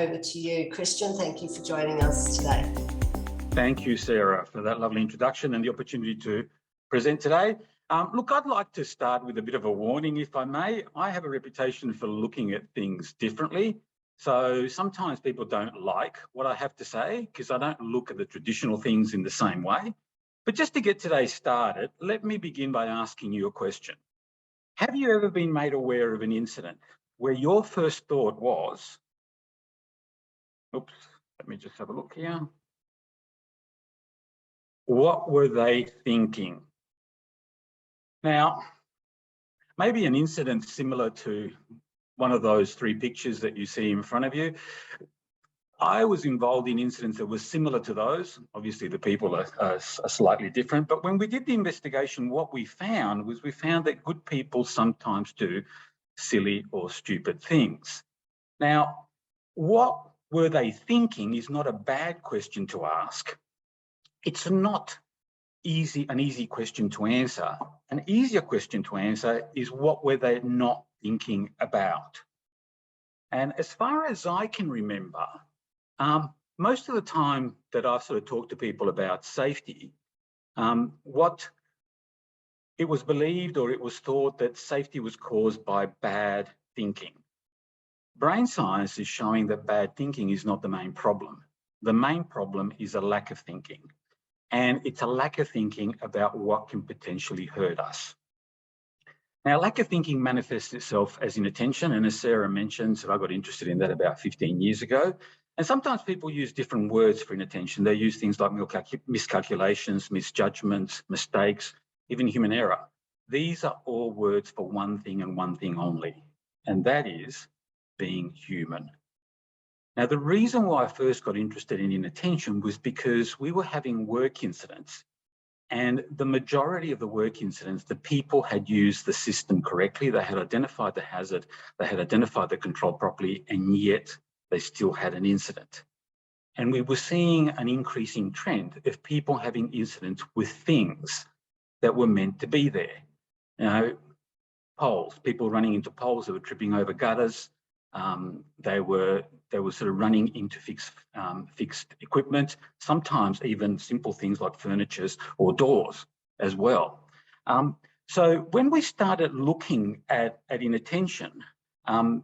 Over to you, Cristian. Thank you for joining us today. Thank you, Sarah, for that lovely introduction and the opportunity to present today. Look, I'd like to start with a bit of a warning, if I may. I have a reputation for looking at things differently. So sometimes people don't like what I have to say because I don't look at the traditional things in the same way. But just to get today started, let me begin by asking you a question. Have you ever been made aware of an incident where your first thought was, oops, let me just have a look here. What were they thinking? Now, maybe an incident similar to one of those three pictures that you see in front of you. I was involved in incidents that were similar to those. Obviously, the people are slightly different, but when we did the investigation, what we found was that good people sometimes do silly or stupid things. Now, what were they thinking is not a bad question to ask. It's not an easy question to answer. An easier question to answer is what were they not thinking about? And as far as I can remember, most of the time that I've sort of talked to people about safety, what it was believed or it was thought that safety was caused by bad thinking. Brain science is showing that bad thinking is not the main problem. The main problem is a lack of thinking. And it's a lack of thinking about what can potentially hurt us. Now, lack of thinking manifests itself as inattention, and as Sarah mentioned, so I got interested in that about 15 years ago. And sometimes people use different words for inattention. They use things like miscalculations, misjudgments, mistakes, even human error. These are all words for one thing and one thing only, and that is being human. Now, the reason why I first got interested in inattention was because we were having work incidents, and the majority of the work incidents, the people had used the system correctly. They had identified the hazard, they had identified the control properly, and yet they still had an incident. And we were seeing an increasing trend of people having incidents with things that were meant to be there. You know, poles, people running into poles that were tripping over gutters. They were sort of running into fixed equipment, sometimes even simple things like furnitures or doors as well. So when we started looking at inattention, when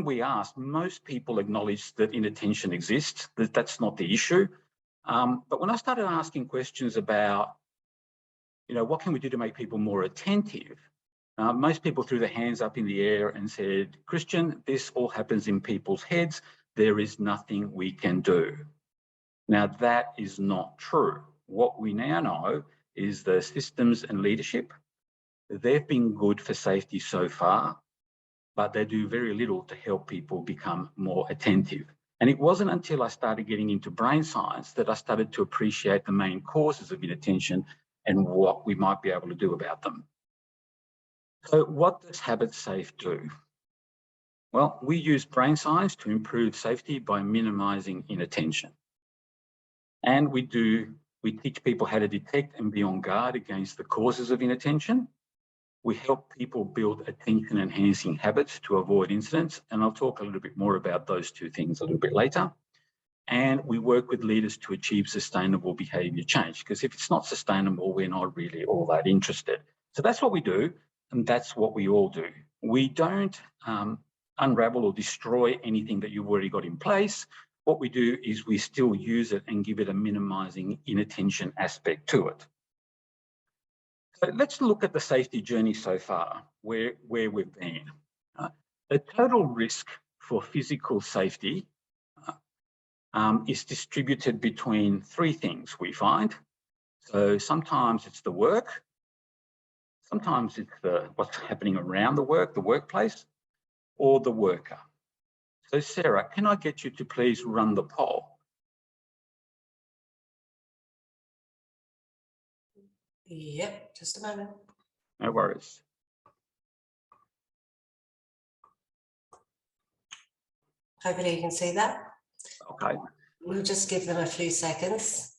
we asked, most people acknowledged that inattention exists, that that's not the issue. But when I started asking questions about, you know, what can we do to make people more attentive? Most people threw their hands up in the air and said, Cristian, this all happens in people's heads. There is nothing we can do. Now, that is not true. What we now know is the systems and leadership, they've been good for safety so far, but they do very little to help people become more attentive. And it wasn't until I started getting into brain science that I started to appreciate the main causes of inattention and what we might be able to do about them. So what does HabitSafe do? Well, we use brain science to improve safety by minimizing inattention. And we teach people how to detect and be on guard against the causes of inattention. We help people build attention-enhancing habits to avoid incidents, and I'll talk a little bit more about those two things a little bit later. And we work with leaders to achieve sustainable behaviour change, because if it's not sustainable, we're not really all that interested. So that's what we do, and that's what we all do. We don't unravel or destroy anything that you've already got in place. What we do is we still use it and give it a minimising inattention aspect to it. So let's look at the safety journey so far, where we've been. The total risk for physical safety is distributed between three things we find. So sometimes it's the work, sometimes it's what's happening around the workplace, or the worker. So Sarah, can I get you to please run the poll? Yep, just a moment. No worries. Hopefully you can see that. Okay. We'll just give them a few seconds.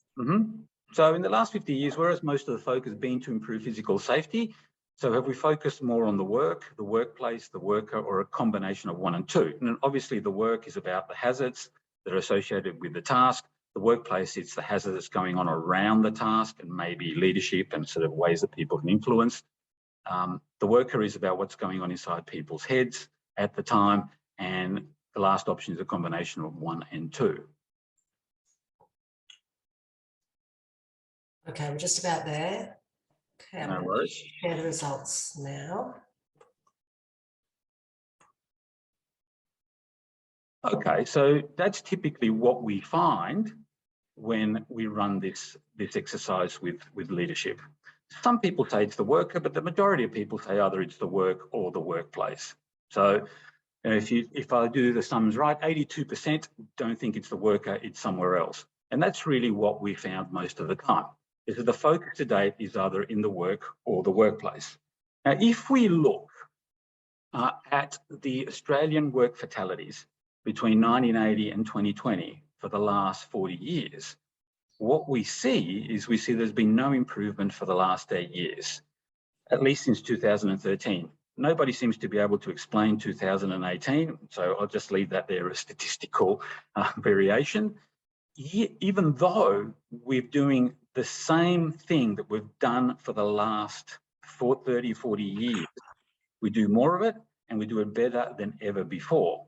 So in the last 50 years, whereas most of the focus has been to improve physical safety, So have we focused more on the work, the workplace, the worker, or a combination of one and two? And obviously the work is about the hazards that are associated with the task. The workplace, it's the hazard that's going on around the task and maybe leadership and sort of ways that people can influence. The worker is about what's going on inside people's heads at the time. And the last option is a combination of one and two. Okay, we're just about there. Okay, No I'm going to worries. share the results now. Okay, so that's typically what we find when we run this exercise with leadership. Some people say it's the worker, but the majority of people say either it's the work or the workplace. So if I do the sums right, 82% don't think it's the worker, it's somewhere else. And that's really what we found most of the time, is that the focus to date is either in the work or the workplace. Now, if we look at the Australian work fatalities between 1980 and 2020 for the last 40 years, what we see is there's been no improvement for the last 8 years, at least since 2013. Nobody seems to be able to explain 2018, so I'll just leave that there as statistical variation. Even though we're doing the same thing that we've done for the last 30, 40 years, we do more of it and we do it better than ever before.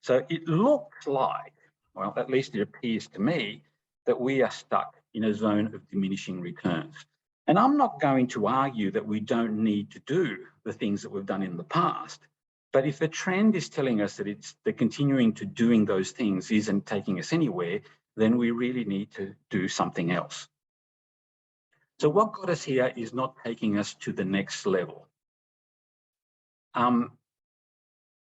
So it looks like, well, at least it appears to me, that we are stuck in a zone of diminishing returns. And I'm not going to argue that we don't need to do the things that we've done in the past, but if the trend is telling us that the continuing to doing those things isn't taking us anywhere, then we really need to do something else. So what got us here is not taking us to the next level. And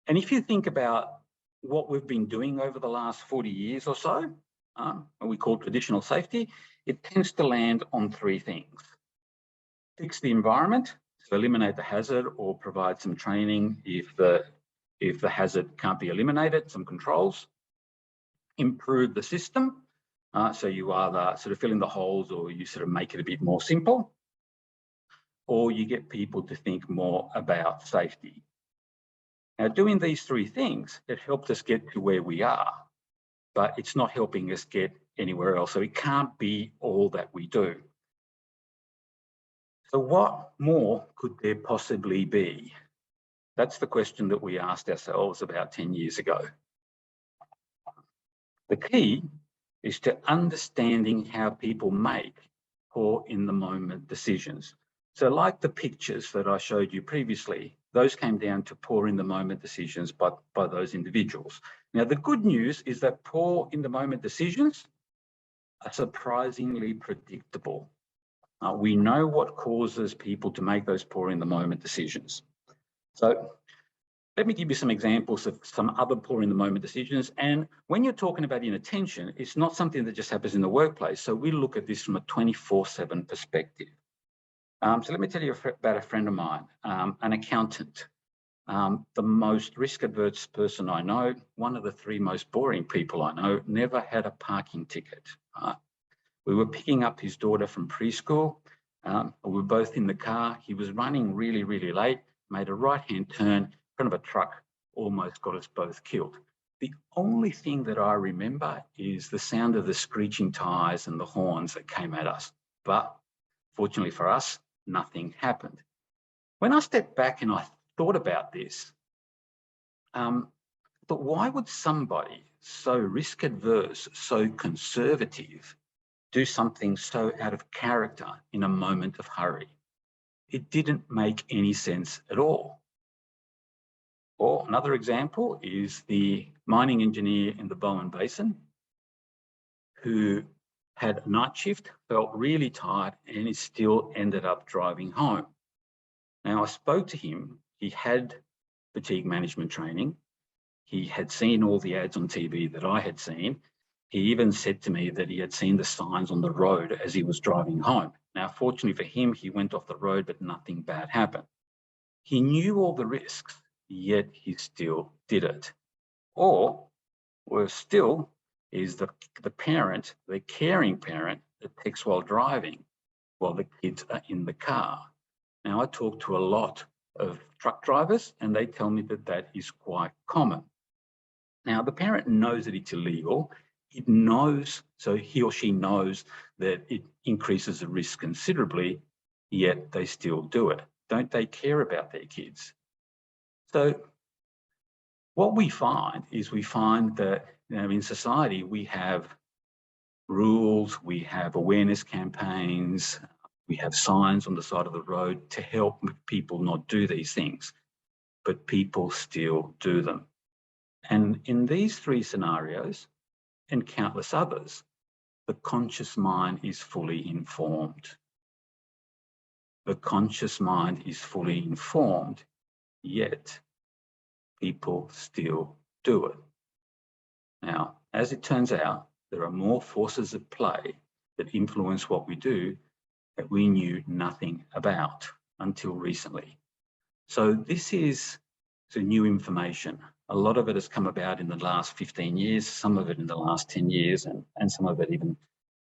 if you think about what we've been doing over the last 40 years or so, we call traditional safety, it tends to land on three things. Fix the environment, so eliminate the hazard or provide some training if the hazard can't be eliminated, some controls. Improve the system, so you either sort of fill in the holes or you sort of make it a bit more simple, or you get people to think more about safety. Now, doing these three things, it helped us get to where we are, but it's not helping us get anywhere else. So it can't be all that we do. So what more could there possibly be? That's the question that we asked ourselves about 10 years ago. The key is to understanding how people make poor in the moment decisions. So like the pictures that I showed you previously, those came down to poor in the moment decisions by those individuals. Now, the good news is that poor in the moment decisions are surprisingly predictable. We know what causes people to make those poor in the moment decisions. So let me give you some examples of some other poor in the moment decisions. And when you're talking about inattention, it's not something that just happens in the workplace. So we look at this from a 24/7 perspective. So let me tell you about a friend of mine, an accountant, the most risk-averse person I know, one of the three most boring people I know, never had a parking ticket. We were picking up his daughter from preschool. We were both in the car. He was running really, really late, made a right-hand turn in front of a truck, almost got us both killed. The only thing that I remember is the sound of the screeching tyres and the horns that came at us. But fortunately for us, nothing happened. When I stepped back and I thought about this, but why would somebody so risk adverse, so conservative, do something so out of character in a moment of hurry? It didn't make any sense at all. Or another example is the mining engineer in the Bowen Basin who had a night shift, felt really tired, and he still ended up driving home. Now, I spoke to him. He had fatigue management training. He had seen all the ads on TV that I had seen. He even said to me that he had seen the signs on the road as he was driving home. Now, fortunately for him, he went off the road, but nothing bad happened. He knew all the risks, yet he still did it. Or, worse still, is the parent, the caring parent, that texts while driving while the kids are in the car. Now, I talk to a lot of truck drivers and they tell me that that is quite common. Now, the parent knows that it's illegal. It knows, so he or she knows that it increases the risk considerably, yet they still do it. Don't they care about their kids? So what we find is that in society, we have rules, we have awareness campaigns, we have signs on the side of the road to help people not do these things, but people still do them. And in these three scenarios, and countless others, the conscious mind is fully informed. The conscious mind is fully informed, yet people still do it. Now, as it turns out, there are more forces at play that influence what we do that we knew nothing about until recently. So this is the new information. A lot of it has come about in the last 15 years, some of it in the last 10 years, and some of it even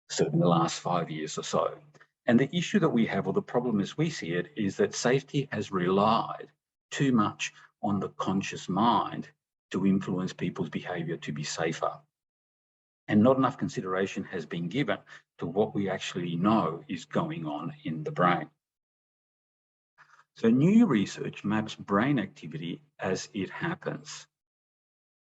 sort of in the last 5 years or so. And the issue that we have, or the problem as we see it, is that safety has relied too much on the conscious mind to influence people's behaviour to be safer. And not enough consideration has been given to what we actually know is going on in the brain. So new research maps brain activity as it happens.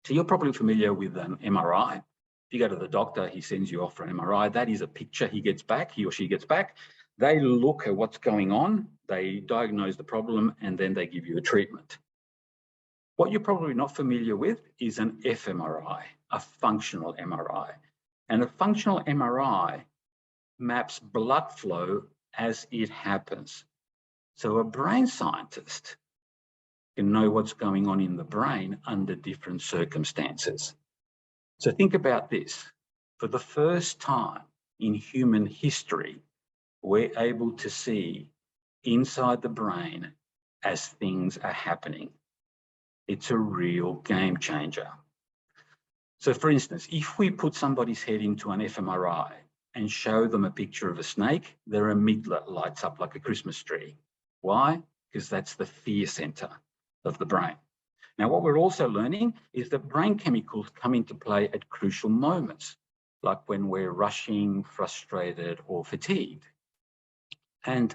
So you're probably familiar with an MRI. If you go to the doctor, he sends you off for an MRI. That is a picture he or she gets back. They look at what's going on, they diagnose the problem, and then they give you a treatment. What you're probably not familiar with is an fMRI, a functional MRI. And a functional MRI maps blood flow as it happens. So a brain scientist can know what's going on in the brain under different circumstances. So think about this. For the first time in human history, we're able to see inside the brain as things are happening. It's a real game changer. So for instance, if we put somebody's head into an fMRI and show them a picture of a snake, their amygdala lights up like a Christmas tree. Why? Because that's the fear center of the brain. Now, what we're also learning is that brain chemicals come into play at crucial moments, like when we're rushing, frustrated, or fatigued. And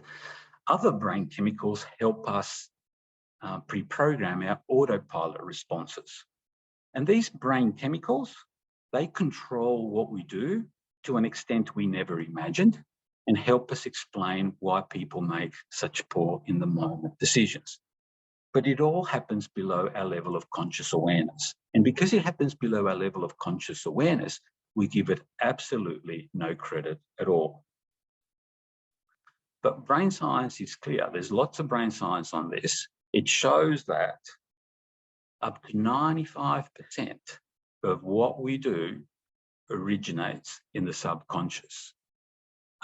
other brain chemicals help us pre-program our autopilot responses. And these brain chemicals, they control what we do to an extent we never imagined and help us explain why people make such poor in the moment decisions. But it all happens below our level of conscious awareness. And because it happens below our level of conscious awareness, we give it absolutely no credit at all. But brain science is clear. There's lots of brain science on this. It shows that up to 95% of what we do originates in the subconscious.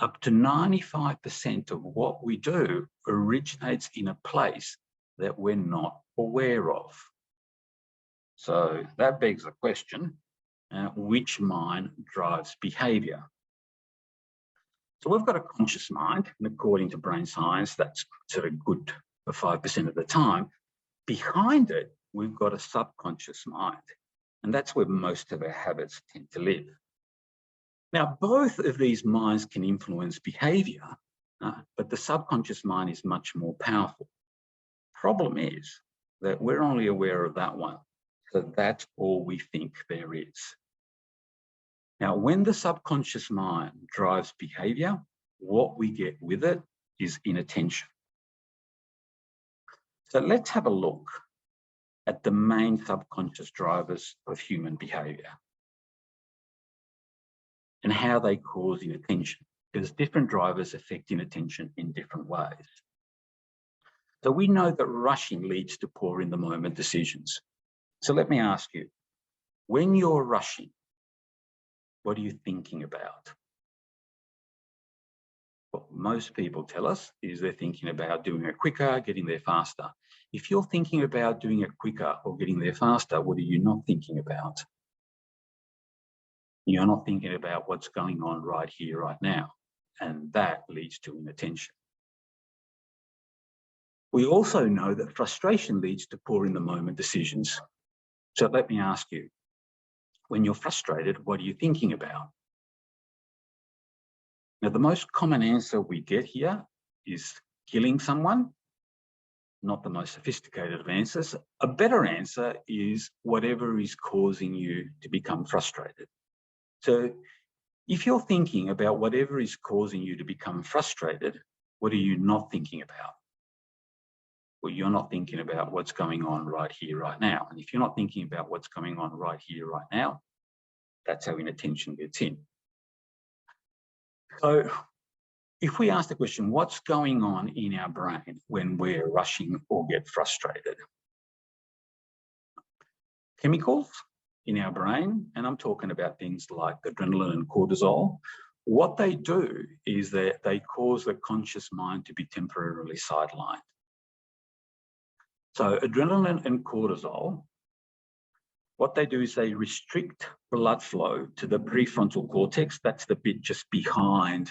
Up to 95% of what we do originates in a place that we're not aware of. So that begs the question, which mind drives behaviour? So we've got a conscious mind, and according to brain science, that's sort of good for 5% of the time. Behind it, we've got a subconscious mind, and that's where most of our habits tend to live. Now, both of these minds can influence behaviour, but the subconscious mind is much more powerful. Problem is that we're only aware of that one, so that's all we think there is. Now, when the subconscious mind drives behaviour, what we get with it is inattention. So let's have a look at the main subconscious drivers of human behaviour and how they cause inattention, because different drivers affect inattention in different ways. So we know that rushing leads to poor in the moment decisions. So let me ask you, when you're rushing, what are you thinking about? What most people tell us is they're thinking about doing it quicker, getting there faster. If you're thinking about doing it quicker or getting there faster, what are you not thinking about? You're not thinking about what's going on right here, right now. And that leads to inattention. We also know that frustration leads to poor in the moment decisions. So let me ask you, when you're frustrated, what are you thinking about? Now, the most common answer we get here is killing someone. Not the most sophisticated of answers. A better answer is whatever is causing you to become frustrated. So if you're thinking about whatever is causing you to become frustrated, what are you not thinking about? Well, you're not thinking about what's going on right here, right now. And if you're not thinking about what's going on right here, right now, that's how inattention gets in. So if we ask the question, what's going on in our brain when we're rushing or get frustrated? Chemicals in our brain, and I'm talking about things like adrenaline and cortisol, what they do is that they cause the conscious mind to be temporarily sidelined. So adrenaline and cortisol, what they do is they restrict blood flow to the prefrontal cortex. That's the bit just behind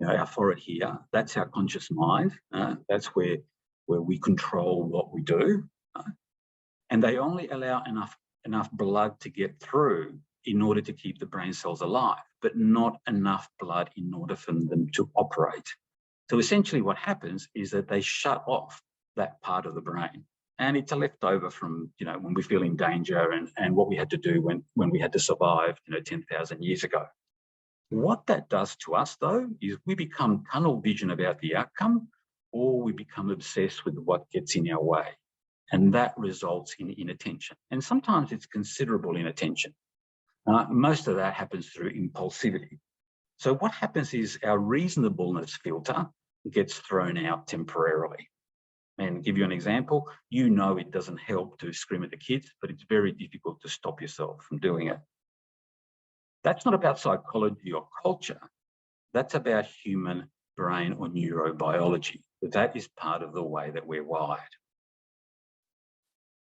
our forehead here. That's our conscious mind. That's where we control what we do. And they only allow enough blood to get through in order to keep the brain cells alive, but not enough blood in order for them to operate. So essentially what happens is that they shut off that part of the brain. And it's a leftover from, when we feel in danger and what we had to do when we had to survive, 10,000 years ago. What that does to us, though, is we become tunnel vision about the outcome, or we become obsessed with what gets in our way. And that results in inattention. And sometimes it's considerable inattention. Most of that happens through impulsivity. So what happens is our reasonableness filter gets thrown out temporarily. And give you an example, it doesn't help to scream at the kids, but it's very difficult to stop yourself from doing it. That's not about psychology or culture. That's about human brain or neurobiology. That is part of the way that we're wired.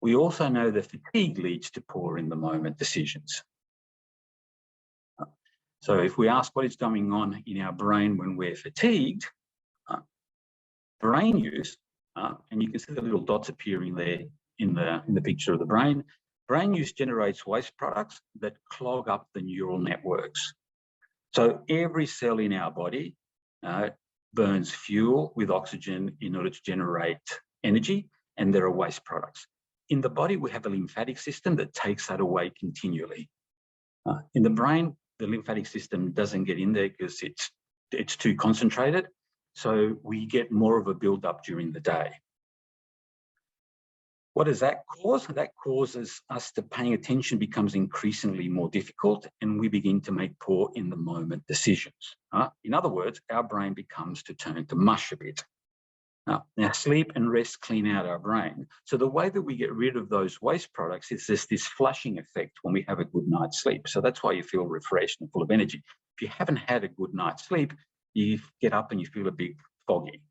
We also know that fatigue leads to poor in the moment decisions. So if we ask what is going on in our brain when we're fatigued, brain use, and you can see the little dots appearing there in the picture of the brain. Brain use generates waste products that clog up the neural networks. So every cell in our body burns fuel with oxygen in order to generate energy, and there are waste products. In the body, we have a lymphatic system that takes that away continually. In the brain, the lymphatic system doesn't get in there because it's too concentrated. So we get more of a build-up during the day. What does that cause? That causes us to paying attention becomes increasingly more difficult, and we begin to make poor in the moment decisions. In other words, our brain becomes to turn to mush a bit. Now, sleep and rest clean out our brain. So the way that we get rid of those waste products is this flushing effect when we have a good night's sleep. So that's why you feel refreshed and full of energy. If you haven't had a good night's sleep, you get up and you feel a bit foggy.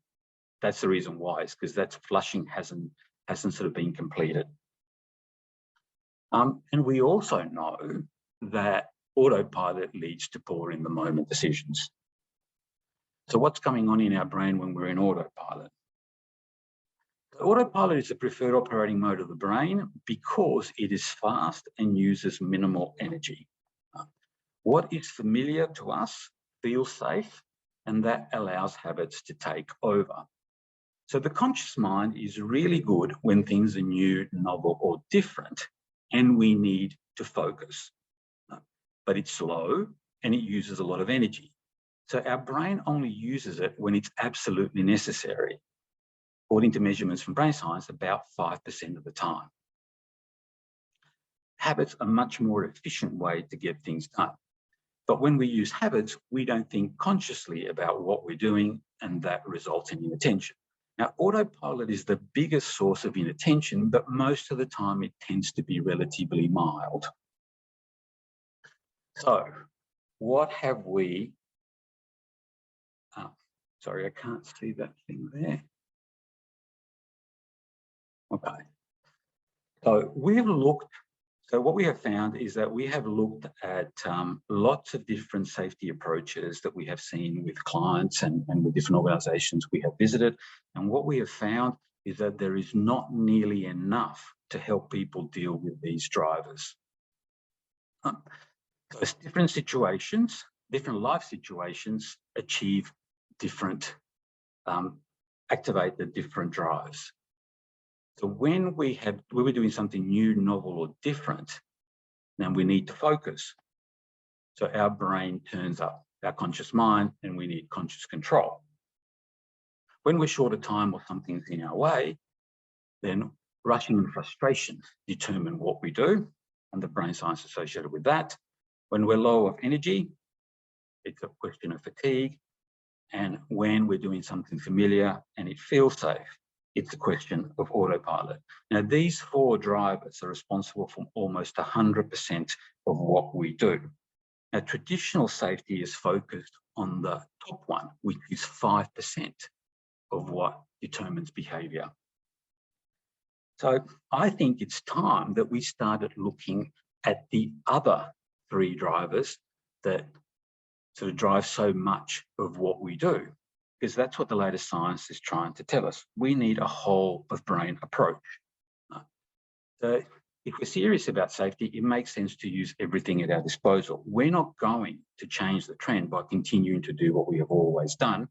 That's the reason why, is because that flushing hasn't sort of been completed. And we also know that autopilot leads to poor in the moment decisions. So what's going on in our brain when we're in autopilot? Autopilot is the preferred operating mode of the brain because it is fast and uses minimal energy. What is familiar to us feels safe, and that allows habits to take over. So the conscious mind is really good when things are new, novel, or different, and we need to focus. But it's slow and it uses a lot of energy. So our brain only uses it when it's absolutely necessary. According to measurements from brain science, about 5% of the time. Habits are a much more efficient way to get things done. But when we use habits, we don't think consciously about what we're doing, and that results in inattention. Now, autopilot is the biggest source of inattention, but most of the time it tends to be relatively mild. So, what have we... sorry, I can't see that thing there. Okay. So what we have found is that we have looked at lots of different safety approaches that we have seen with clients and with different organisations we have visited. And what we have found is that there is not nearly enough to help people deal with these drivers. Those different situations, different life situations achieve different, activate the different drives. So when we're doing something new, novel, or different, then we need to focus. So our brain turns up our conscious mind and we need conscious control. When we're short of time or something's in our way, then rushing and frustration determine what we do and the brain science associated with that. When we're low of energy, it's a question of fatigue. And when we're doing something familiar and it feels safe, it's a question of autopilot. Now, these four drivers are responsible for almost 100% of what we do. Now, traditional safety is focused on the top one, which is 5% of what determines behaviour. So I think it's time that we started looking at the other three drivers that sort of drive so much of what we do, because that's what the latest science is trying to tell us. We need a whole of brain approach. So if we're serious about safety, it makes sense to use everything at our disposal. We're not going to change the trend by continuing to do what we have always done.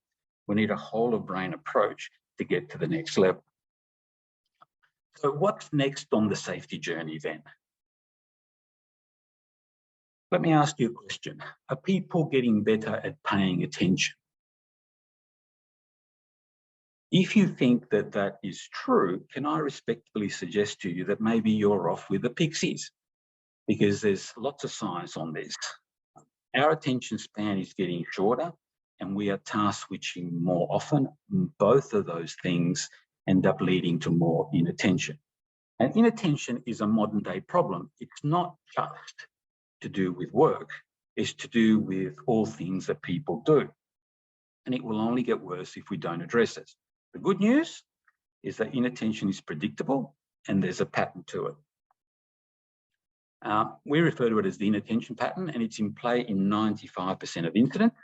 We need a whole of brain approach to get to the next level. So what's next on the safety journey then? Let me ask you a question. Are people getting better at paying attention? If you think that that is true, can I respectfully suggest to you that maybe you're off with the pixies? Because there's lots of science on this. Our attention span is getting shorter and we are task switching more often. Both of those things end up leading to more inattention. And inattention is a modern day problem. It's not just to do with work, it's to do with all things that people do. And it will only get worse if we don't address it. The good news is that inattention is predictable and there's a pattern to it. We refer to it as the inattention pattern, and it's in play in 95% of incidents.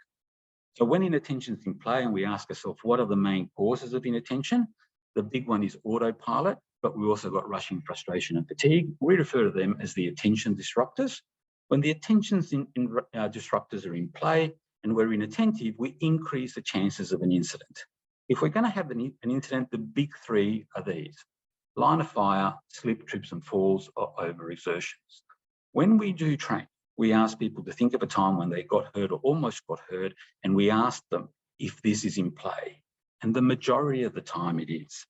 So when inattention is in play and we ask ourselves, what are the main causes of inattention? The big one is autopilot, but we also got rushing, frustration, and fatigue. We refer to them as the attention disruptors. When the attentions disruptors are in play and we're inattentive, we increase the chances of an incident. If we're going to have an incident, the big three are these: line of fire, slip, trips and falls, or overexertions. When we do training, we ask people to think of a time when they got hurt or almost got hurt, and we ask them if this is in play. And the majority of the time it is.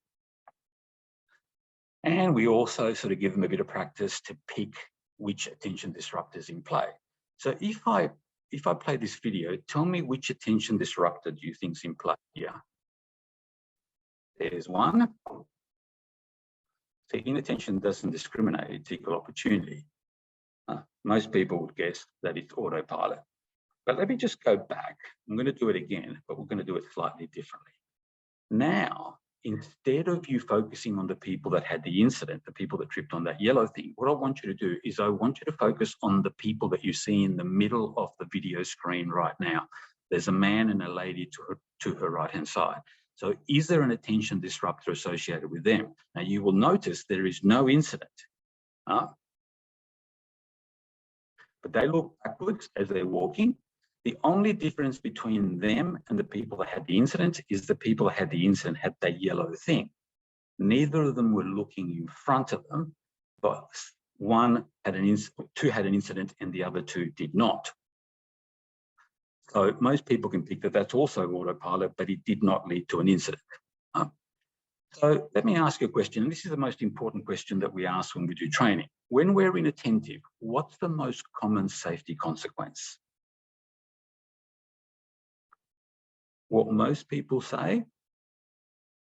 And we also sort of give them a bit of practice to pick which attention disruptor is in play. So if I play this video, tell me which attention disruptor do you think is in play here? There's one. See, inattention doesn't discriminate, it's equal opportunity. Most people would guess that it's autopilot. But let me just go back. I'm going to do it again, but we're going to do it slightly differently. Now, instead of you focusing on the people that had the incident, the people that tripped on that yellow thing, what I want you to do is I want you to focus on the people that you see in the middle of the video screen right now. There's a man and a lady to her right-hand side. So is there an attention disruptor associated with them? Now you will notice there is no incident. But they look backwards as they're walking. The only difference between them and the people that had the incident is the people that had the incident had that yellow thing. Neither of them were looking in front of them, but two had an incident and the other two did not. So most people can pick that that's also autopilot, but it did not lead to an incident. So let me ask you a question, and this is the most important question that we ask when we do training. When we're inattentive, what's the most common safety consequence? What most people say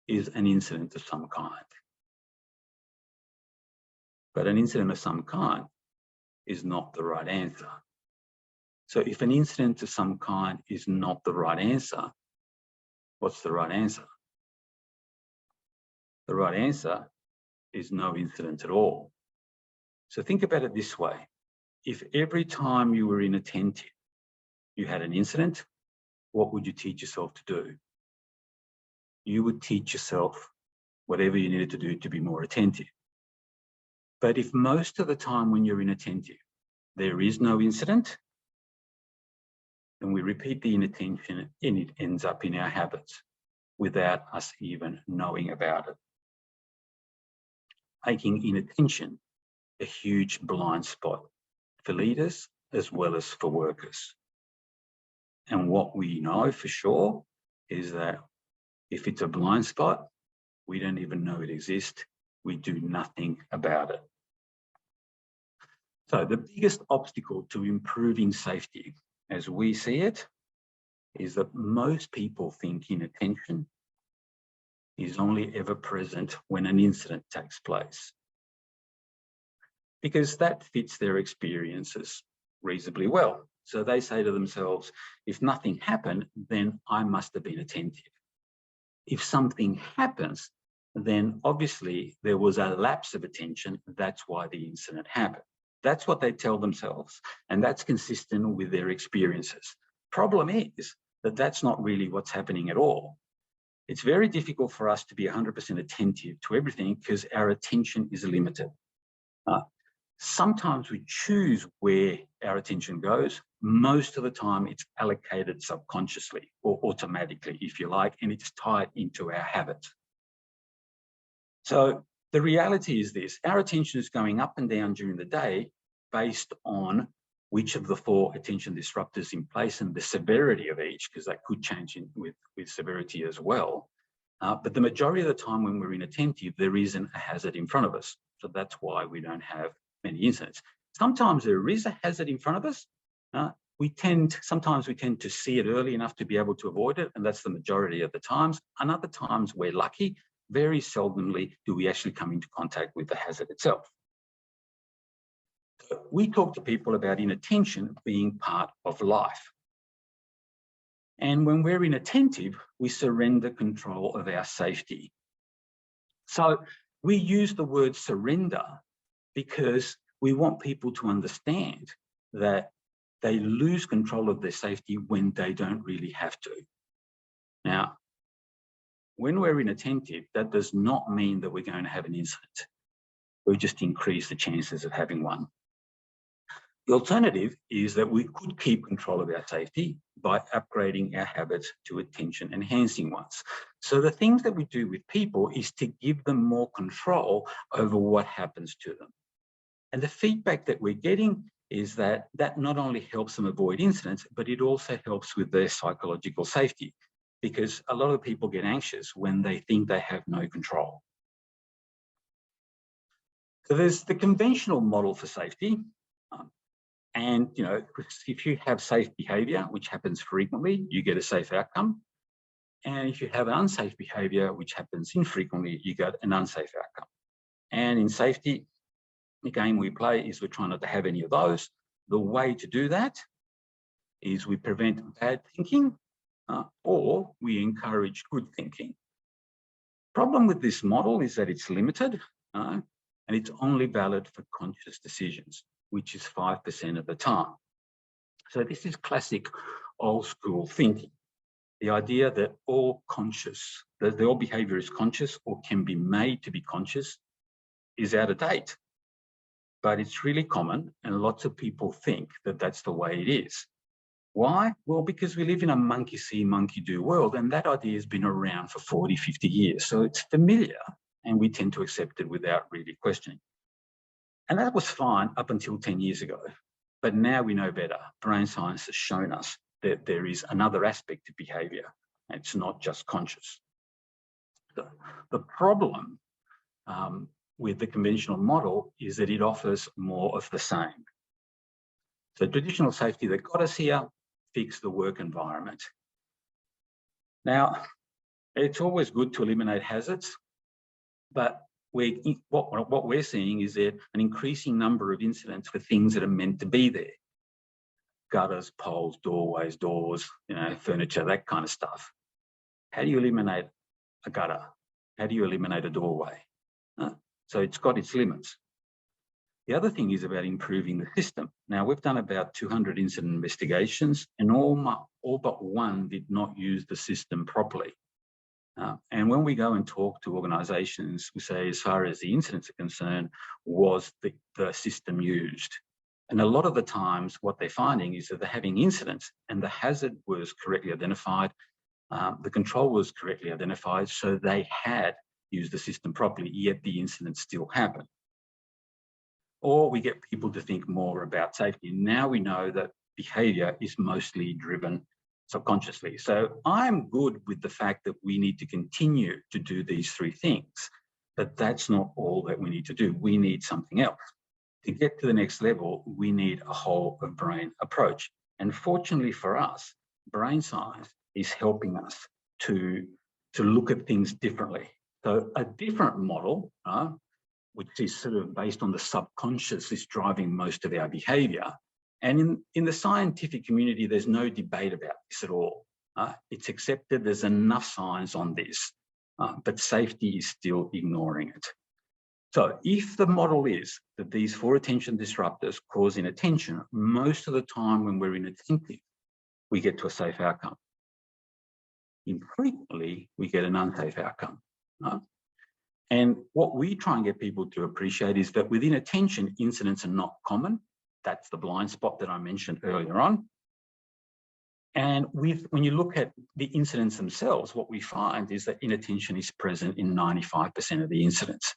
is an incident of some kind. But an incident of some kind is not the right answer. So if an incident of some kind is not the right answer, what's the right answer? The right answer is no incident at all. So think about it this way. If every time you were inattentive, you had an incident, what would you teach yourself to do? You would teach yourself whatever you needed to do to be more attentive. But if most of the time when you're inattentive, there is no incident, then we repeat the inattention and it ends up in our habits without us even knowing about it, making inattention a huge blind spot for leaders as well as for workers. And what we know for sure is that if it's a blind spot, we don't even know it exists. We do nothing about it. So the biggest obstacle to improving safety, as we see it, is that most people think inattention is only ever present when an incident takes place, because that fits their experiences reasonably well. So they say to themselves, if nothing happened, then I must have been attentive. If something happens, then obviously there was a lapse of attention. That's why the incident happened. That's what they tell themselves, and that's consistent with their experiences. Problem is that that's not really what's happening at all. It's very difficult for us to be 100% attentive to everything because our attention is limited. Sometimes we choose where our attention goes. Most of the time it's allocated subconsciously or automatically, if you like, and it's tied into our habits. So the reality is this: our attention is going up and down during the day based on which of the 4 attention disruptors in place and the severity of each, because that could change with severity as well. But the majority of the time when we're inattentive, there isn't a hazard in front of us. So that's why we don't have many incidents. Sometimes there is a hazard in front of us. Sometimes we tend to see it early enough to be able to avoid it, and that's the majority of the times. And other times we're lucky. Very seldomly do we actually come into contact with the hazard itself. So we talk to people about inattention being part of life. And when we're inattentive, we surrender control of our safety. So we use the word surrender because we want people to understand that they lose control of their safety when they don't really have to. Now, when we're inattentive, that does not mean that we're going to have an incident. We just increase the chances of having one. The alternative is that we could keep control of our safety by upgrading our habits to attention-enhancing ones. So the things that we do with people is to give them more control over what happens to them. And the feedback that we're getting is that that not only helps them avoid incidents, but it also helps with their psychological safety, because a lot of people get anxious when they think they have no control. So there's the conventional model for safety. And, you know, if you have safe behaviour, which happens frequently, you get a safe outcome. And if you have unsafe behaviour, which happens infrequently, you get an unsafe outcome. And in safety, the game we play is we're trying not to have any of those. The way to do that is we prevent bad thinking or we encourage good thinking. Problem with this model is that it's limited and it's only valid for conscious decisions, which is 5% of the time. So this is classic old school thinking. The idea that all behaviour is conscious or can be made to be conscious is out of date. But it's really common, and lots of people think that that's the way it is. Why? Well, because we live in a monkey see, monkey do world, and that idea has been around for 40, 50 years. So it's familiar, and we tend to accept it without really questioning. And that was fine up until 10 years ago. But now we know better. Brain science has shown us that there is another aspect to behaviour. It's not just conscious. The problem with the conventional model is that it offers more of the same. So traditional safety that got us here, fix the work environment. Now, it's always good to eliminate hazards, but what we're seeing is that an increasing number of incidents for things that are meant to be there. Gutters, poles, doorways, doors, furniture, that kind of stuff. How do you eliminate a gutter? How do you eliminate a doorway? So it's got its limits. The other thing is about improving the system. Now, we've done about 200 incident investigations and all but one did not use the system properly. And when we go and talk to organisations, we say, as far as the incidents are concerned, was the system used? And a lot of the times what they're finding is that they're having incidents and the hazard was correctly identified, the control was correctly identified, so they had used the system properly, yet the incident still happened. Or we get people to think more about safety. Now we know that behaviour is mostly driven subconsciously. So I'm good with the fact that we need to continue to do these three things, but that's not all that we need to do. We need something else. To get to the next level, we need a whole of brain approach. And fortunately for us, brain science is helping us to look at things differently. So a different model, which is sort of based on the subconscious, is driving most of our behaviour. And in the scientific community, there's no debate about this at all. It's accepted, there's enough science on this, but safety is still ignoring it. So if the model is that these 4 attention disruptors cause inattention, most of the time when we're inattentive, we get to a safe outcome. Infrequently, we get an unsafe outcome. And what we try and get people to appreciate is that with inattention, incidents are not common. That's the blind spot that I mentioned earlier on. And when you look at the incidents themselves, what we find is that inattention is present in 95% of the incidents.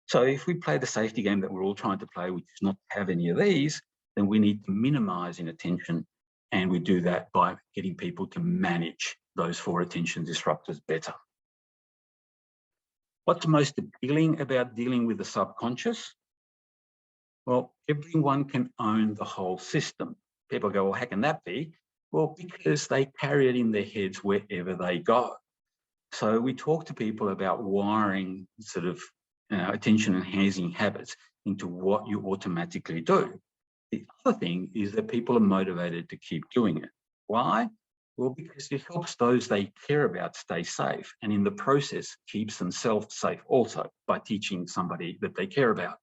So if we play the safety game that we're all trying to play, which is not to have any of these, then we need to minimize inattention. And we do that by getting people to manage those 4 attention disruptors better. What's most appealing about dealing with the subconscious? Well, everyone can own the whole system. People go, well, how can that be? Well, because they carry it in their heads wherever they go. So we talk to people about wiring sort of attention enhancing habits into what you automatically do. The other thing is that people are motivated to keep doing it. Why? Well, because it helps those they care about stay safe, and in the process keeps themselves safe also by teaching somebody that they care about.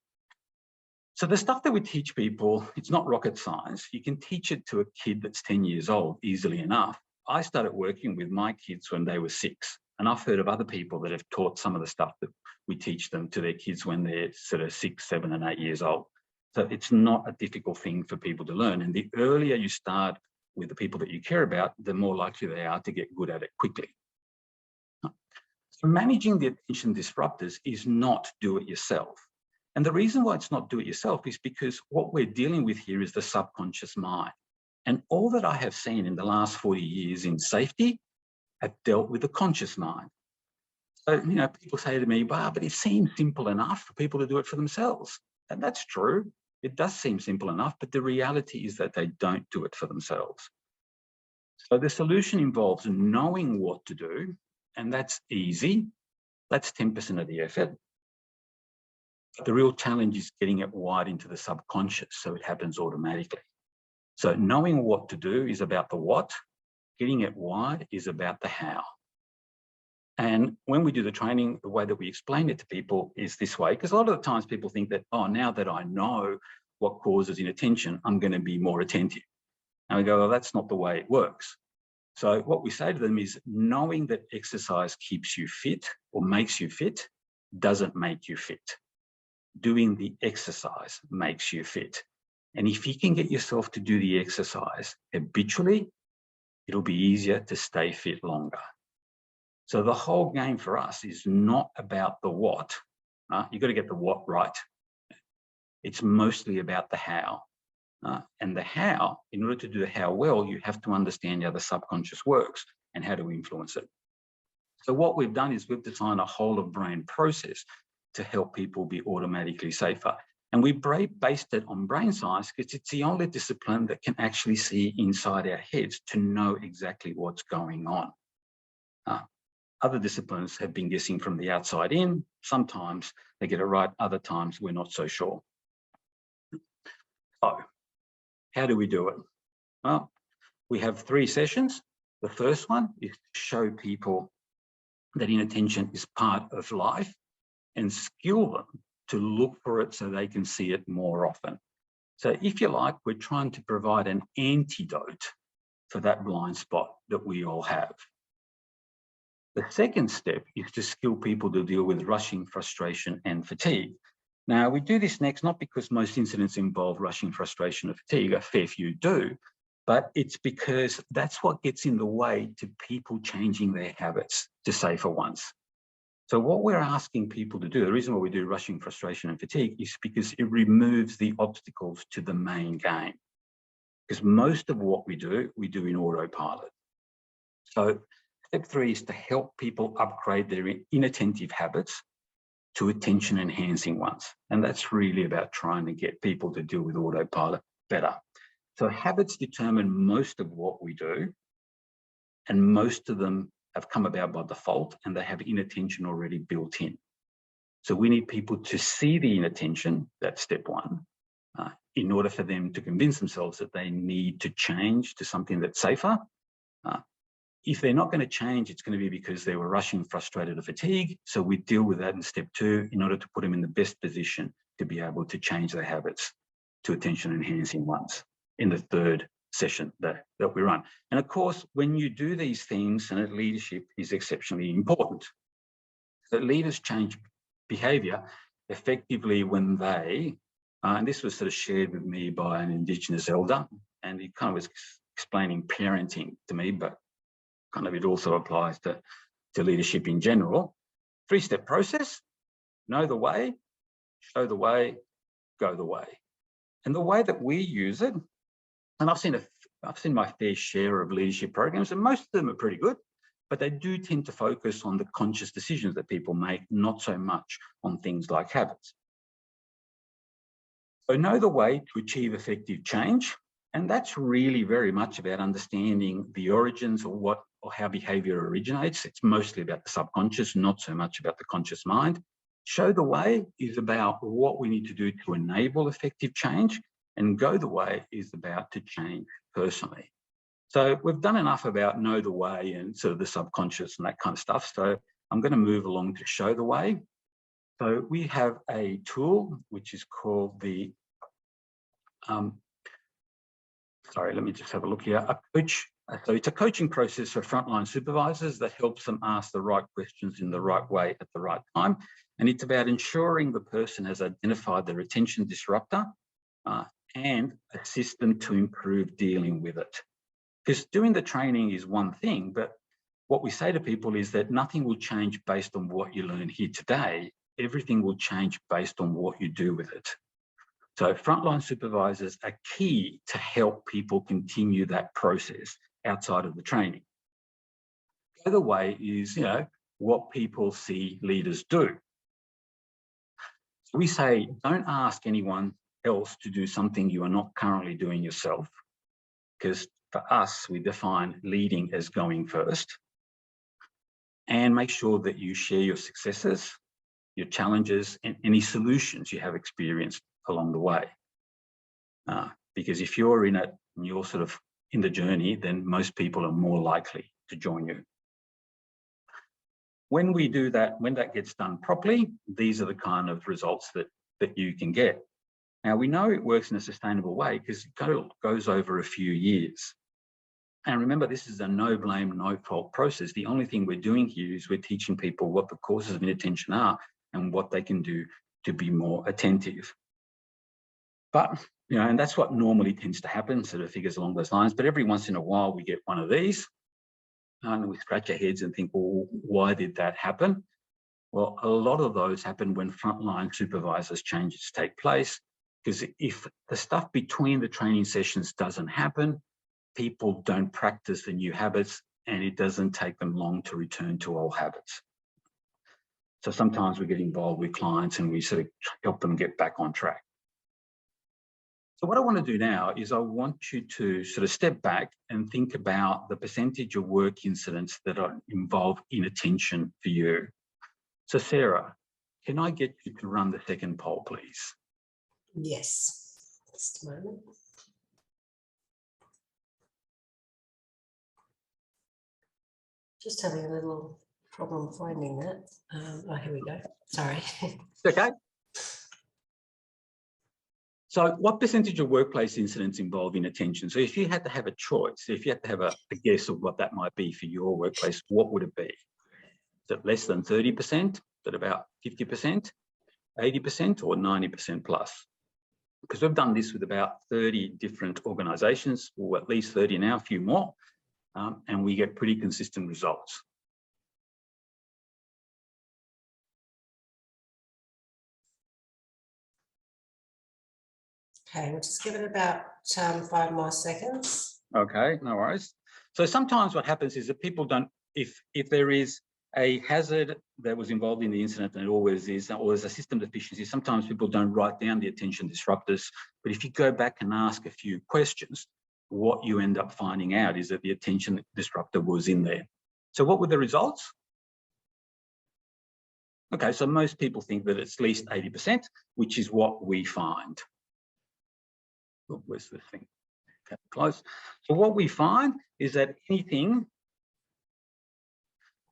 So the stuff that we teach people, it's not rocket science. You can teach it to a kid that's 10 years old easily enough. I started working with my kids when they were 6, and I've heard of other people that have taught some of the stuff that we teach them to their kids when they're sort of 6, 7, and 8 years old. So it's not a difficult thing for people to learn. And the earlier you start with the people that you care about, the more likely they are to get good at it quickly. So managing the attention disruptors is not do it yourself. And the reason why it's not do it yourself is because what we're dealing with here is the subconscious mind. And all that I have seen in the last 40 years in safety have dealt with the conscious mind. So, you know, people say to me, wow, but it seems simple enough for people to do it for themselves. And that's true. It does seem simple enough, but the reality is that they don't do it for themselves. So the solution involves knowing what to do, and that's easy. That's 10% of the effort. But the real challenge is getting it wide into the subconscious so it happens automatically. So knowing what to do is about the what, getting it wide is about the how. And when we do the training, the way that we explain it to people is this way, because a lot of the times people think that, oh, now that I know what causes inattention, I'm going to be more attentive. And we go, well, that's not the way it works. So what we say to them is knowing that exercise keeps you fit or makes you fit doesn't make you fit. Doing the exercise makes you fit. And if you can get yourself to do the exercise habitually, it'll be easier to stay fit longer. So the whole game for us is not about the what. You've got to get the what right. It's mostly about the how. And the how, in order to do the how well, you have to understand how the subconscious works and how to influence it. So what we've done is we've designed a whole of brain process to help people be automatically safer. And we based it on brain science because it's the only discipline that can actually see inside our heads to know exactly what's going on. Other disciplines have been guessing from the outside in. Sometimes they get it right, other times we're not so sure. So, how do we do it? Well, we have 3 sessions. The first one is to show people that inattention is part of life and skill them to look for it so they can see it more often. So if you like, we're trying to provide an antidote for that blind spot that we all have. The second step is to skill people to deal with rushing, frustration, and fatigue. Now, we do this next, not because most incidents involve rushing, frustration, or fatigue, a fair few do, but it's because that's what gets in the way to people changing their habits to safer ones. So what we're asking people to do, the reason why we do rushing, frustration, and fatigue is because it removes the obstacles to the main game. Because most of what we do in autopilot. So step 3 is to help people upgrade their inattentive habits to attention enhancing ones. And that's really about trying to get people to deal with autopilot better. So habits determine most of what we do, and most of them have come about by default, and they have inattention already built in. So we need people to see the inattention, that's step 1, in order for them to convince themselves that they need to change to something that's safer. If they're not going to change, it's going to be because they were rushing, frustrated, or fatigue. So we deal with that in step 2 in order to put them in the best position to be able to change their habits to attention enhancing ones in the 3rd session that we run. And of course, when you do these things, and leadership is exceptionally important. So leaders change behaviour effectively when they, and this was sort of shared with me by an Indigenous elder, and he kind of was explaining parenting to me, but kind of it also applies to leadership in general. 3-step process: know the way, show the way, go the way. And the way that we use it, and I've seen my fair share of leadership programs, and most of them are pretty good, but they do tend to focus on the conscious decisions that people make, not so much on things like habits. So know the way to achieve effective change, and that's really very much about understanding the origins or how behaviour originates. It's mostly about the subconscious, not so much about the conscious mind. Show the way is about what we need to do to enable effective change, and go the way is about to change personally. So we've done enough about know the way and sort of the subconscious and that kind of stuff. So I'm going to move along to show the way. So we have a tool which is called the, sorry, let me just have a look here. A coach. So it's a coaching process for frontline supervisors that helps them ask the right questions in the right way at the right time. And it's about ensuring the person has identified their attention disruptor and assist them to improve dealing with it. Because doing the training is one thing, but what we say to people is that nothing will change based on what you learn here today. Everything will change based on what you do with it. So frontline supervisors are key to help people continue that process outside of the training. The other way is, what people see leaders do. So we say, don't ask anyone else to do something you are not currently doing yourself, because for us, we define leading as going first. And make sure that you share your successes, your challenges, and any solutions you have experienced along the way. Because if you're in it and you're sort of in the journey, then most people are more likely to join you. When we do that, when that gets done properly, these are the kind of results that you can get. Now, we know it works in a sustainable way because it goes over a few years. And remember, this is a no blame, no fault process. The only thing we're doing here is we're teaching people what the causes of inattention are and what they can do to be more attentive. But, and that's what normally tends to happen, sort of figures along those lines. But every once in a while, we get one of these and we scratch our heads and think, well, why did that happen? Well, a lot of those happen when frontline supervisors changes take place, because if the stuff between the training sessions doesn't happen, people don't practice the new habits, and it doesn't take them long to return to old habits. So sometimes we get involved with clients and we sort of help them get back on track. So what I want to do now is I want you to sort of step back and think about the percentage of work incidents that involve inattention for you. So Sarah, can I get you to run the second poll, please? Yes, just a moment. Just having a little problem finding that. Oh, here we go. Sorry. Okay. So what percentage of workplace incidents involve inattention? So if you had to have a choice, if you had to have a guess of what that might be for your workplace, what would it be? Is it less than 30%? Is it about 50%, 80%, or 90% plus? Because we've done this with about 30 different organisations, or at least 30 now, a few more, and we get pretty consistent results. Okay, we'll just give it about 5 more seconds. Okay, no worries. So sometimes what happens is that people don't, if there is a hazard that was involved in the incident, and it always is, or there's a system deficiency, sometimes people don't write down the attention disruptors. But if you go back and ask a few questions, what you end up finding out is that the attention disruptor was in there. So what were the results? Okay, so most people think that it's at least 80%, which is what we find. Oh, where's the thing? Okay, close. So what we find is that anything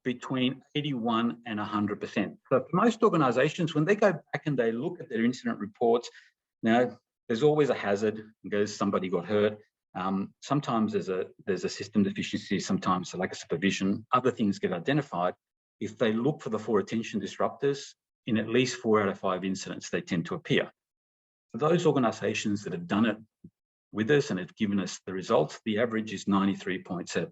between 81 and 100%. So for most organisations, when they go back and they look at their incident reports, now there's always a hazard because somebody got hurt. Sometimes there's a system deficiency, sometimes like a supervision, other things get identified. If they look for the 4 attention disruptors, in at least 4 out of 5 incidents, they tend to appear. For those organisations that have done it with us and have given us the results, the average is 93.7.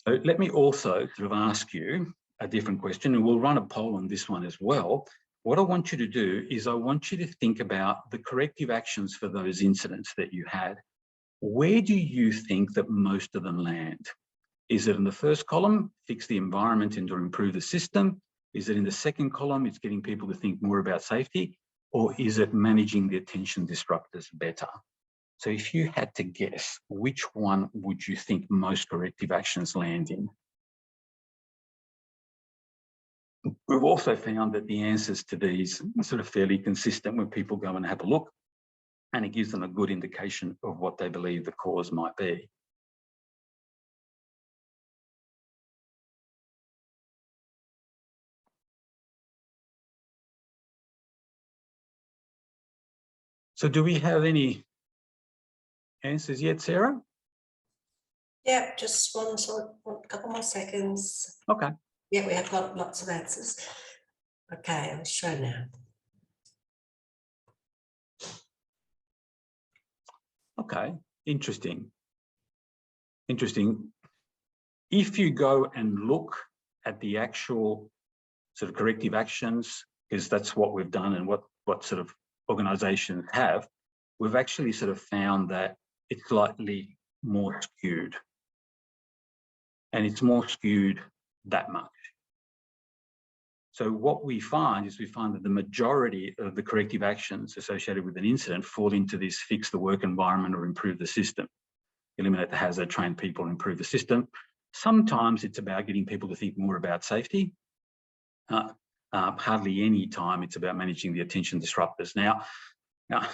So let me also sort of ask you a different question, and we'll run a poll on this one as well. What I want you to do is I want you to think about the corrective actions for those incidents that you had. Where do you think that most of them land? Is it in the first column, fix the environment and to improve the system? Is it in the second column, it's getting people to think more about safety? Or is it managing the attention disruptors better? So if you had to guess, which one would you think most corrective actions land in? We've also found that the answers to these are sort of fairly consistent when people go and have a look, and it gives them a good indication of what they believe the cause might be. So do we have any answers yet, Sarah? Yeah, just one couple more seconds. Okay. Yeah, we have got lots of answers. Okay, I'll show now. Okay, interesting. Interesting. If you go and look at the actual sort of corrective actions, because that's what we've done and what sort of organisations have, we've actually sort of found that it's slightly more skewed. And it's more skewed that much. So what we find is that the majority of the corrective actions associated with an incident fall into this fix the work environment or improve the system, eliminate the hazard, train people, improve the system. Sometimes it's about getting people to think more about safety. Hardly any time it's about managing the attention disruptors. Now,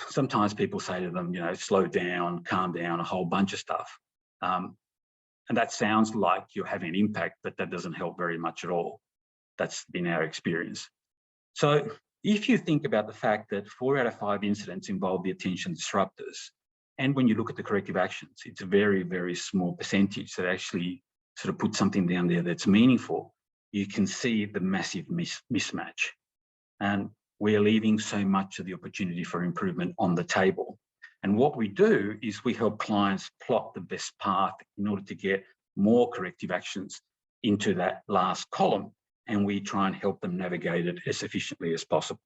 sometimes people say to them, slow down, calm down, a whole bunch of stuff. And that sounds like you're having an impact, but that doesn't help very much at all. That's been our experience. So if you think about the fact that 4 out of 5 incidents involve the attention disruptors, and when you look at the corrective actions, it's a very, very small percentage that actually sort of put something down there that's meaningful, you can see the massive mismatch. And we're leaving so much of the opportunity for improvement on the table. And what we do is we help clients plot the best path in order to get more corrective actions into that last column. And we try and help them navigate it as efficiently as possible.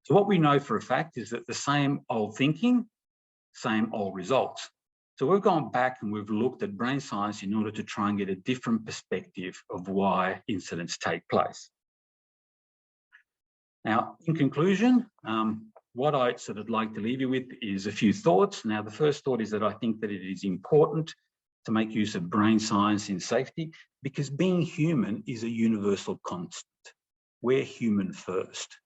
So what we know for a fact is that the same old thinking, same old results. So we've gone back and we've looked at brain science in order to try and get a different perspective of why incidents take place. Now, in conclusion, what I'd sort of like to leave you with is a few thoughts. Now, the first thought is that I think that it is important to make use of brain science in safety because being human is a universal constant. We're human first.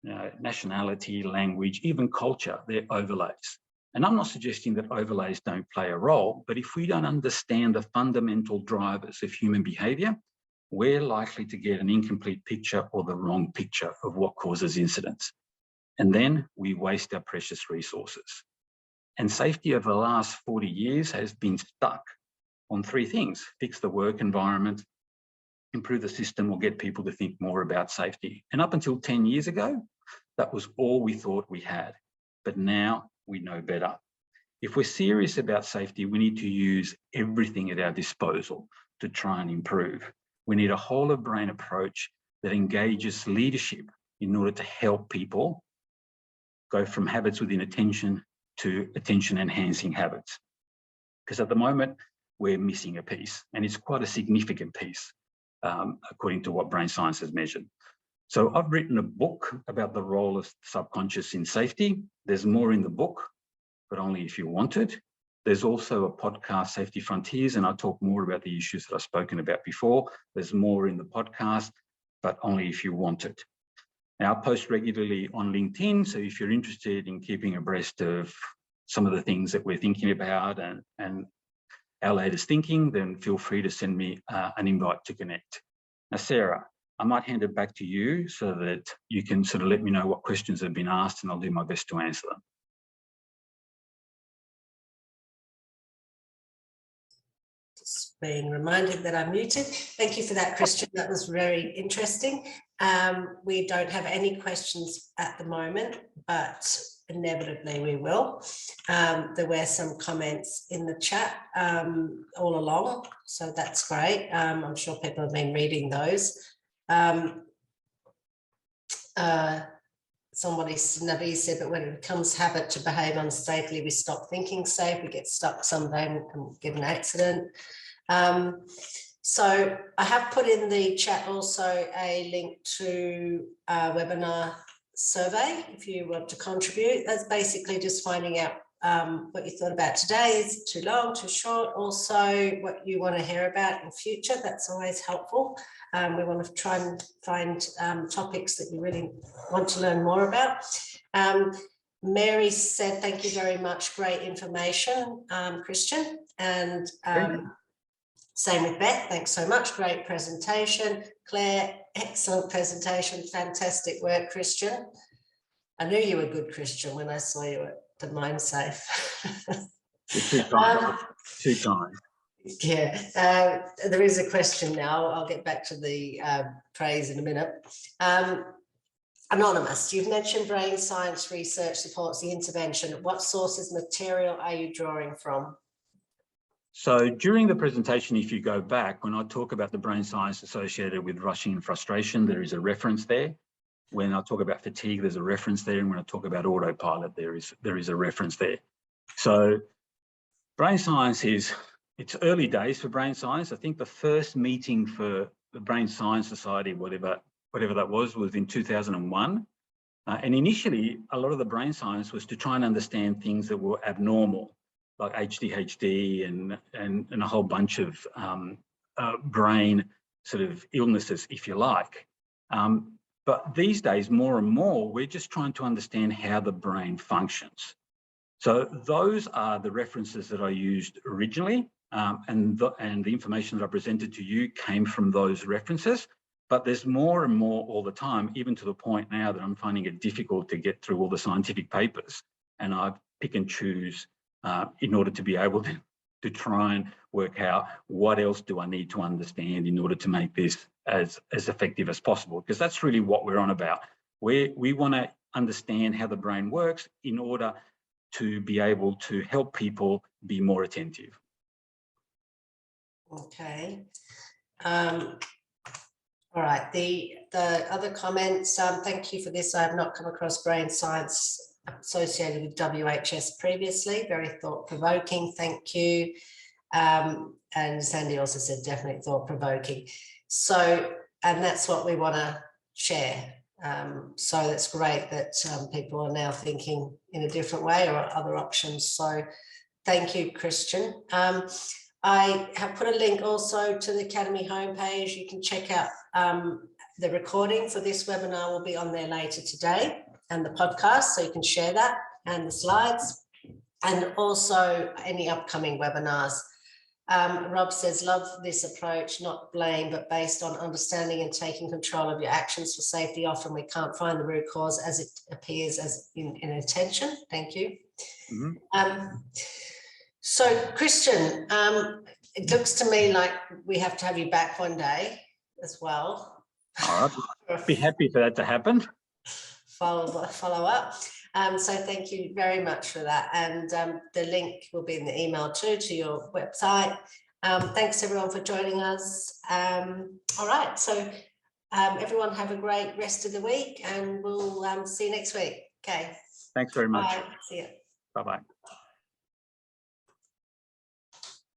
Nationality, language, even culture, they're overlays. And I'm not suggesting that overlays don't play a role, but if we don't understand the fundamental drivers of human behaviour, we're likely to get an incomplete picture or the wrong picture of what causes incidents. And then we waste our precious resources. And safety over the last 40 years has been stuck on three things: fix the work environment, improve the system, or get people to think more about safety. And up until 10 years ago, that was all we thought we had. But now we know better. If we're serious about safety, we need to use everything at our disposal to try and improve. We need a whole of brain approach that engages leadership in order to help people go from habits with inattention to attention enhancing habits. Because at the moment, we're missing a piece, and it's quite a significant piece, according to what brain science has measured. So I've written a book about the role of subconscious in safety. There's more in the book, but only if you want it. There's also a podcast, Safety Frontiers, and I'll talk more about the issues that I've spoken about before. There's more in the podcast, but only if you want it. Now, I post regularly on LinkedIn, so if you're interested in keeping abreast of some of the things that we're thinking about and our latest thinking, then feel free to send me an invite to connect. Now, Sarah, I might hand it back to you so that you can sort of let me know what questions have been asked, and I'll do my best to answer them. Just being reminded that I'm muted. Thank you for that, Cristian. That was very interesting. We don't have any questions at the moment, but inevitably we will. There were some comments in the chat all along, so that's great. I'm sure people have been reading those. Somebody, Nabi said, but when it becomes habit to behave unsafely, we stop thinking safe, we get stuck someday and get an accident. So I have put in the chat also a link to a webinar survey if you want to contribute. That's basically just finding out what you thought about today. Is it too long, too short? Also what you want to hear about in future. That's always helpful. We want to try and find topics that you really want to learn more about. Mary said, thank you very much. Great information, Cristian. And same with Beth. Thanks so much. Great presentation. Claire, excellent presentation. Fantastic work, Cristian. I knew you were good, Cristian, when I saw you at the MindSafe. You're too kind. Too kind. Yeah, there is a question now. I'll get back to the praise in a minute. Anonymous, you've mentioned brain science research supports the intervention. What sources material are you drawing from? So during the presentation, if you go back, when I talk about the brain science associated with rushing and frustration, there is a reference there. When I talk about fatigue, there's a reference there. And when I talk about autopilot, there is a reference there. So brain science it's early days for brain science. I think the first meeting for the Brain Science Society, whatever that was in 2001. And initially, a lot of the brain science was to try and understand things that were abnormal, like HDHD and a whole bunch of brain sort of illnesses, if you like. But these days, more and more, we're just trying to understand how the brain functions. So those are the references that I used originally, and the information that I presented to you came from those references. But there's more and more all the time, even to the point now that I'm finding it difficult to get through all the scientific papers, and I pick and choose in order to be able to try and work out what else do I need to understand in order to make this as effective as possible, because that's really what we're on about. We want to understand how the brain works in order to be able to help people be more attentive. Okay. All right, the other comments, thank you for this. I have not come across brain science associated with WHS previously. Very thought-provoking, thank you. And Sandy also said definitely thought-provoking. So, and that's what we want to share. So that's great that people are now thinking in a different way or other options. So thank you, Cristian. I have put a link also to the Academy homepage. You can check out the recording for this webinar will be on there later today, and the podcast, so you can share that and the slides, and also any upcoming webinars. Rob says, love this approach, not blame, but based on understanding and taking control of your actions for safety. Often we can't find the root cause as it appears as in attention. Thank you. Mm-hmm. So Cristian, it looks to me like we have to have you back one day as well. All right, be happy for that to happen. Follow up. So thank you very much for that. And the link will be in the email too to your website. Thanks everyone for joining us. All right, so everyone have a great rest of the week, and we'll see you next week. Okay. Thanks very much. Bye. See you. Bye-bye.